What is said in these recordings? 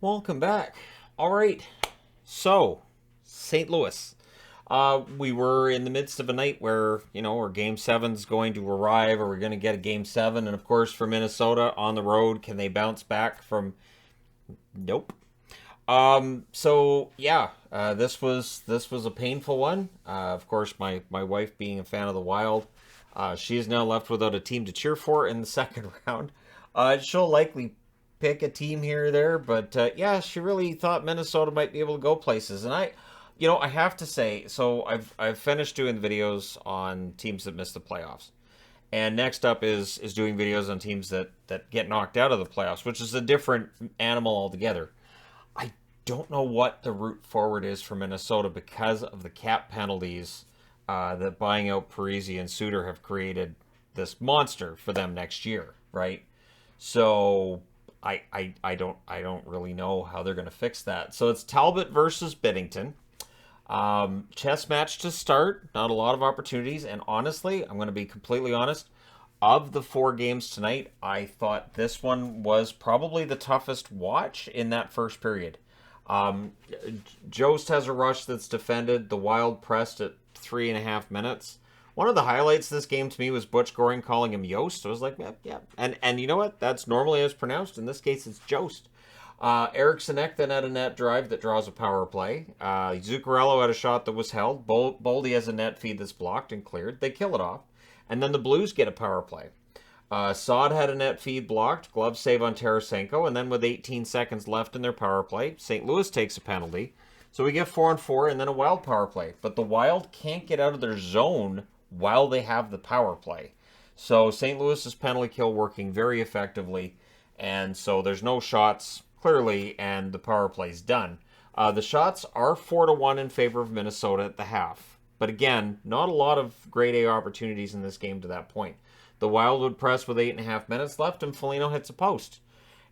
Welcome back. All right. So, St. Louis. We were in the midst of a night where, our game seven's going to arrive, or we're going to get a game seven. And of course, for Minnesota on the road, can they bounce back from? Nope. So yeah, this was a painful one. Of course, my wife being a fan of the Wild, she is now left without a team to cheer for in the second round. She'll likely pick a team here or there, but yeah, she really thought Minnesota might be able to go places. And I have to say, so I've finished doing videos on teams that missed the playoffs. And next up is doing videos on teams that get knocked out of the playoffs, which is a different animal altogether. I don't know what the route forward is for Minnesota because of the cap penalties that buying out Parisi and Suter have created this monster for them next year, right? So I don't really know how they're going to fix that. So it's Talbot versus Binnington. Chess match to start. Not a lot of opportunities, and honestly, I'm going to be completely honest. Of the four games tonight, I thought this one was probably the toughest watch in that first period. Um, Jost has a rush that's defended. The Wild pressed at 3.5 minutes. One of the highlights of this game to me was Butch Goring calling him Yost. I was like, yeah, yeah. And you know what? That's normally as pronounced. In this case, it's Jost. Eriksson Ek then had a net drive that draws a power play. Zuccarello had a shot that was held. Boldy has a net feed that's blocked and cleared. They kill it off. And then the Blues get a power play. Saad had a net feed blocked, glove save on Tarasenko, and then with 18 seconds left in their power play, St. Louis takes a penalty. So we get 4-4 and then a Wild power play. But the Wild can't get out of their zone while they have the power play. So St. Louis's penalty kill working very effectively, and so there's no shots clearly, and the power play's done. The shots are 4-1 in favor of Minnesota at the half. But again, not a lot of grade A opportunities in this game to that point. The Wild would press with 8.5 minutes left, and Foligno hits a post.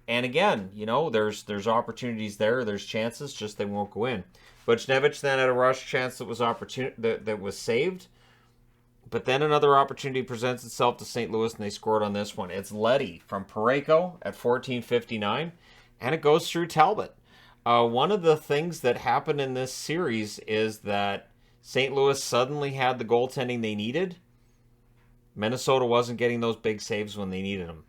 And again, there's opportunities there, there's chances, just they won't go in. Buchnevich then had a rush chance that was that was saved. But then another opportunity presents itself to St. Louis, and they scored on this one. It's Leddy from Parayko at 14:59, and it goes through Talbot. One of the things that happened in this series is that St. Louis suddenly had the goaltending they needed. Minnesota wasn't getting those big saves when they needed them.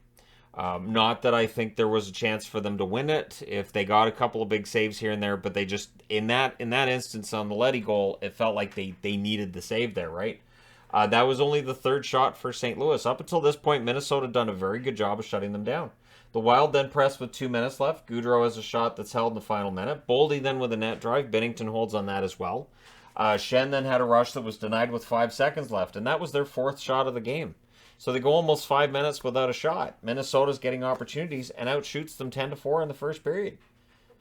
Not that I think there was a chance for them to win it if they got a couple of big saves here and there, but they just in that instance on the Leddy goal, it felt like they needed the save there, right? That was only the third shot for St. Louis. Up until this point, Minnesota had done a very good job of shutting them down. The Wild then press with 2 minutes left. Gaudreau has a shot that's held in the final minute. Boldy then with a net drive. Binnington holds on that as well. Shen then had a rush that was denied with 5 seconds left, and that was their fourth shot of the game. So they go almost 5 minutes without a shot. Minnesota's getting opportunities and outshoots them 10-4 in the first period.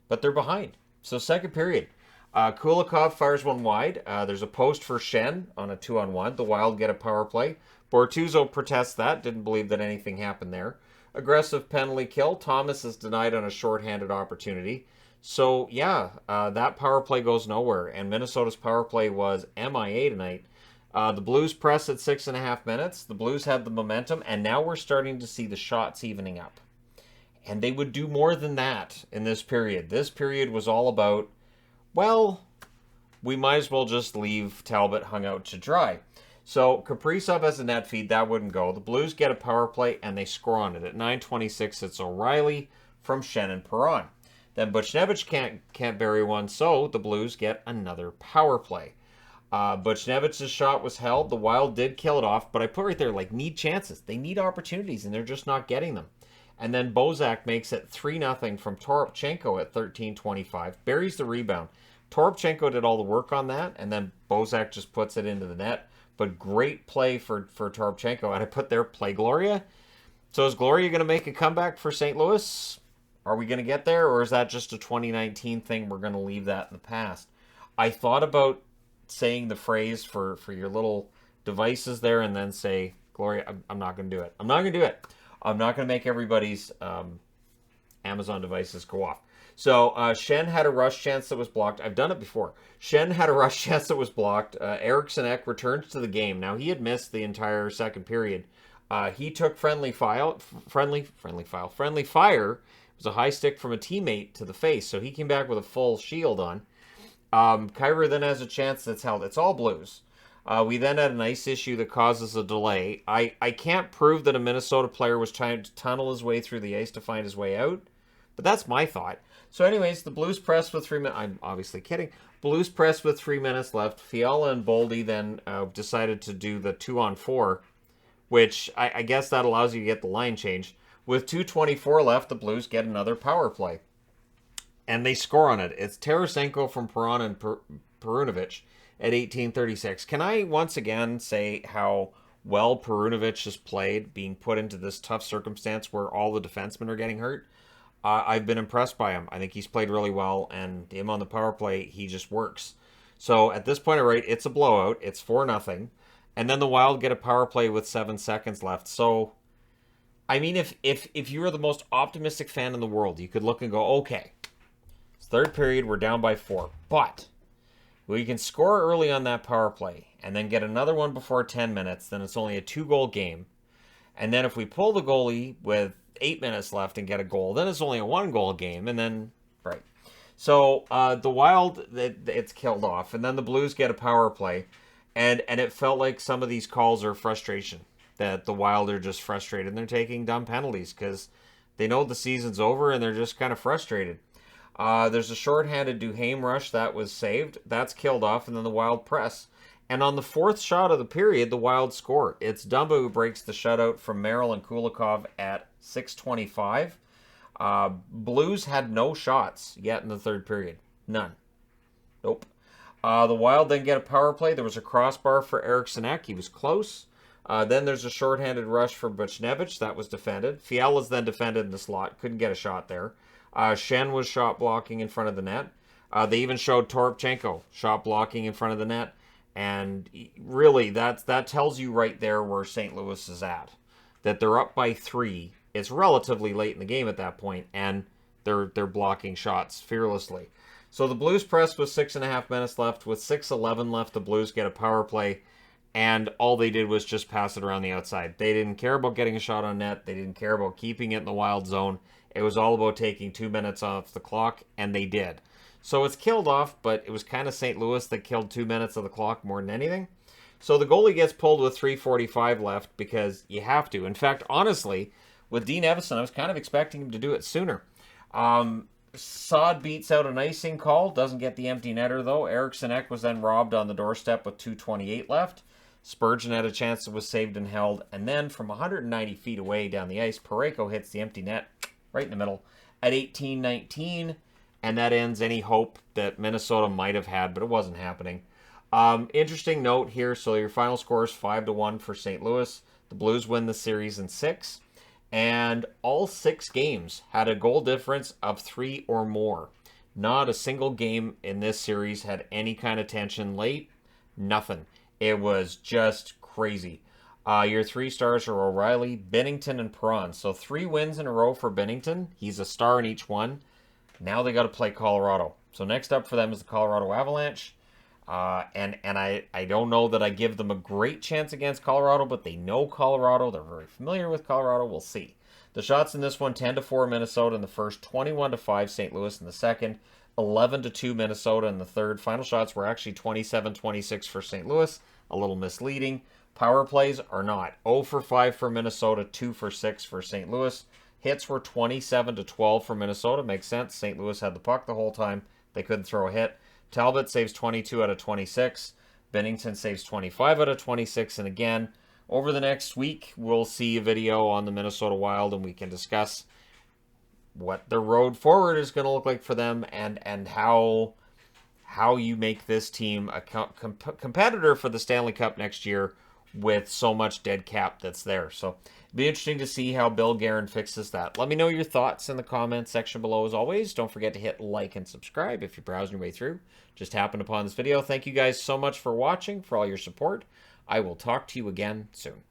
But they're behind. So second period. Kulikov fires one wide. There's a post for Shen on a 2-on-1. The Wild get a power play. Bortuzzo protests that. Didn't believe that anything happened there. Aggressive penalty kill. Thomas is denied on a shorthanded opportunity. So, yeah, that power play goes nowhere. And Minnesota's power play was MIA tonight. The Blues press at 6.5 minutes. The Blues had the momentum, and now we're starting to see the shots evening up. And they would do more than that in this period. This period was all about, well, we might as well just leave Talbot hung out to dry. So Kaprizov has a net feed. That wouldn't go. The Blues get a power play, and they score on it. At 9:26, it's O'Reilly from Shannon Perron. Then Buchnevich can't bury one, so the Blues get another power play. Buchnevich's shot was held. The Wild did kill it off, but I put right there, need chances. They need opportunities, and they're just not getting them. And then Bozak makes it 3-0 from Toropchenko at 13:25. Buries the rebound. Toropchenko did all the work on that, and then Bozak just puts it into the net. But great play for Toropchenko. And I put there, play Gloria. So is Gloria going to make a comeback for St. Louis? Are we going to get there, or is that just a 2019 thing? We're going to leave that in the past. I thought about saying the phrase for your little devices there and then say, Gloria, I'm not going to do it. I'm not going to do it. I'm not going to make everybody's Amazon devices go off. So Shen had a rush chance that was blocked. I've done it before. Shen had a rush chance that was blocked. Eriksson Ek returns to the game. Now, he had missed the entire second period. He took friendly fire, It was a high stick from a teammate to the face, so he came back with a full shield on. Kyra then has a chance that's held. It's all Blues. We then had an ice issue that causes a delay. I can't prove that a Minnesota player was trying to tunnel his way through the ice to find his way out, but that's my thought. So anyways, the Blues pressed with 3 minutes. I'm obviously kidding. Blues pressed with 3 minutes left. Fiala and Boldy then decided to do the 2-on-4, which I guess that allows you to get the line change. With 2:24 left, the Blues get another power play. And they score on it. It's Tarasenko from Perron and Perunovic at 18:36. Can I once again say how well Perunovic has played, being put into this tough circumstance where all the defensemen are getting hurt? I've been impressed by him. I think he's played really well, and him on the power play, he just works. So at this point, right, it's a blowout. It's 4-0. And then the Wild get a power play with 7 seconds left. So, I mean, if you were the most optimistic fan in the world, you could look and go, okay, it's third period, we're down by 4. But we can score early on that power play and then get another one before 10 minutes, then it's only a 2-goal game. And then if we pull the goalie with 8 minutes left and get a goal, then it's only a 1-goal game, and then, right. So the Wild, it's killed off, and then the Blues get a power play, and it felt like some of these calls are frustration, that the Wild are just frustrated, and they're taking dumb penalties because they know the season's over, and they're just kind of frustrated. There's a shorthanded Duhaime rush that was saved. That's killed off, and then the Wild press. And on the 4th shot of the period, the Wild score. It's Dumba who breaks the shutout from Merrill and Kulikov at 6:25. Blues had no shots yet in the third period. None. Nope. The Wild then get a power play. There was a crossbar for Eriksson Ek. He was close. Then there's a shorthanded rush for Buchnevich. That was defended. Fiala's then defended in the slot. Couldn't get a shot there. Shen was shot blocking in front of the net. They even showed Toropchenko shot blocking in front of the net. And really, that tells you right there where St. Louis is at. That they're up by 3. It's relatively late in the game at that point, and they're blocking shots fearlessly. So the Blues press with 6.5 minutes left. With 6:11 left, the Blues get a power play, and all they did was just pass it around the outside. They didn't care about getting a shot on net. They didn't care about keeping it in the Wild zone. It was all about taking 2 minutes off the clock, and they did. So it's killed off, but it was kind of St. Louis that killed 2 minutes of the clock more than anything. So the goalie gets pulled with 3:45 left because you have to. In fact, honestly, with Dean Evason, I was kind of expecting him to do it sooner. Saad beats out an icing call, doesn't get the empty netter though. Eriksson Ek was then robbed on the doorstep with 2:28 left. Spurgeon had a chance that was saved and held. And then from 190 feet away down the ice, Parayko hits the empty net right in the middle at 18:19. And that ends any hope that Minnesota might have had, but it wasn't happening. Interesting note here. So your final score is 5-1 for St. Louis. The Blues win the series in 6. And all 6 games had a goal difference of 3 or more. Not a single game in this series had any kind of tension late. Nothing. It was just crazy. Your 3 stars are O'Reilly, Binnington, and Perron. So 3 wins in a row for Binnington. He's a star in each one. Now they got to play Colorado. So next up for them is the Colorado Avalanche. And I don't know that I give them a great chance against Colorado, but they know Colorado. They're very familiar with Colorado. We'll see. The shots in this one, 10-4 Minnesota in the first, 21-5 St. Louis in the second, 11-2 Minnesota in the third. Final shots were actually 27-26 for St. Louis. A little misleading. Power plays are not. 0 for 5 for Minnesota, 2 for 6 for St. Louis. Hits were 27-12 for Minnesota. Makes sense. St. Louis had the puck the whole time. They couldn't throw a hit. Talbot saves 22 out of 26. Binnington saves 25 out of 26. And again, over the next week, we'll see a video on the Minnesota Wild, and we can discuss what the road forward is going to look like for them, and how you make this team a competitor for the Stanley Cup next year with so much dead cap that's there. So it'll be interesting to see how Bill Guerin fixes that. Let me know your thoughts in the comments section below as always. Don't forget to hit like and subscribe if you're browsing your way through. Just happened upon this video. Thank you guys so much for watching, for all your support. I will talk to you again soon.